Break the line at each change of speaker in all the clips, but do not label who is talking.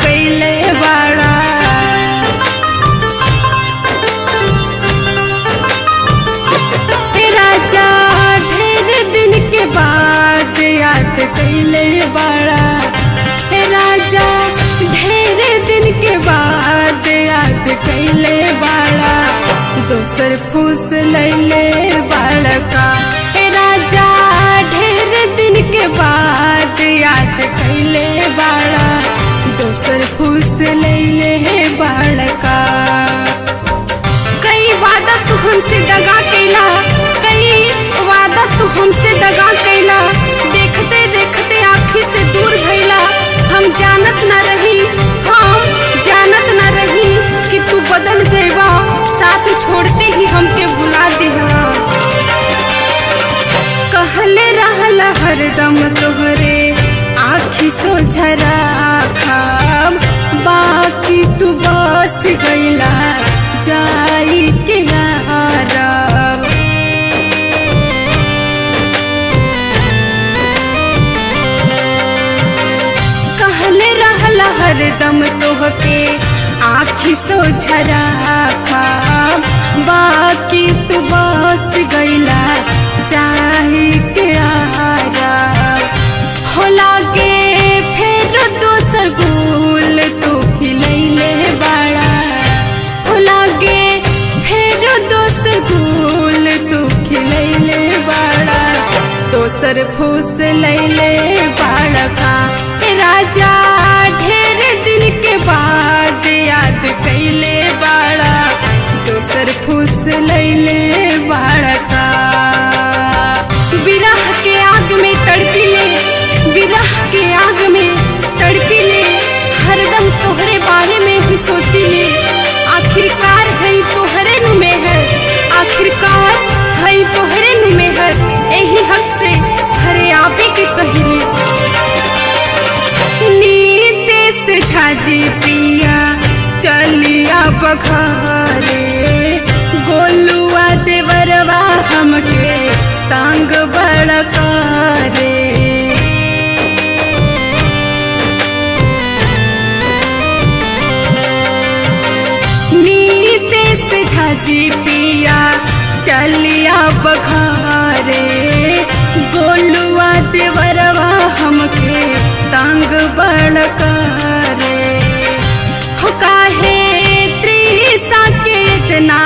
कैले बड़ा राजा ढेर दिन के बाद याद कैले बड़ा राजा ढेर दिन के बाद याद कैले बड़ा दोसर फूस लैले बड़का राजा ढेर दिन के बाद याद कैले बड़ा दोसर फूस लैले बड़का कई वादा तू हमसे दगा कैला कई वादा तू हमसे दगा कैला देखते देखते आँखी से दूर भइला हम जानत न रही कि तू बदल जाइबा साथ छोड़ते ही हमके भुला दिहा कहले रहल हरदम तोहरे आँखी सो झरा खाब बाकी तू बस गईला जाई के यारब कहले रहल हरदम तोहके आँखी सो झरा खाब बाकी तू बस गईला जाई के यारब हो लागे फिर दोसर गुल तू खिलैले बड़ा हो लागे फिर दोसर गुल तू खिलैले बड़ा दोसर फूस लैले बड़का राजा ढेर दिन के बाद याद कैले बड़ा दोसर फूस लैले बड़का विरह के आग में तड़पिले विरह के आग में तड़पिले हरदम तोहरे बारे में ही सोचिले आखिरकार है तोहरे नु में है आखिरकार है तोहरे नु में है यही हक से हरे आपे के कहले नीतेश झाजी पिया चलिया बघारे गोलुआ देवरवा हमके तांग बड़का रे नीतेश झाजी पिया चलिया बघारे गोलुआ देवरवा हमके तांग बड़का रे हो काहे त्रिसा के इतना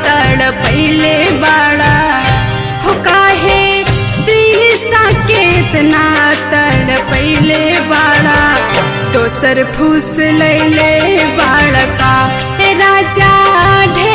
तड़पैले बड़ा हो काहे त्रिसा के इतना तड़पैले बड़ा दोसर फूस लैले बड़का राजा ढेर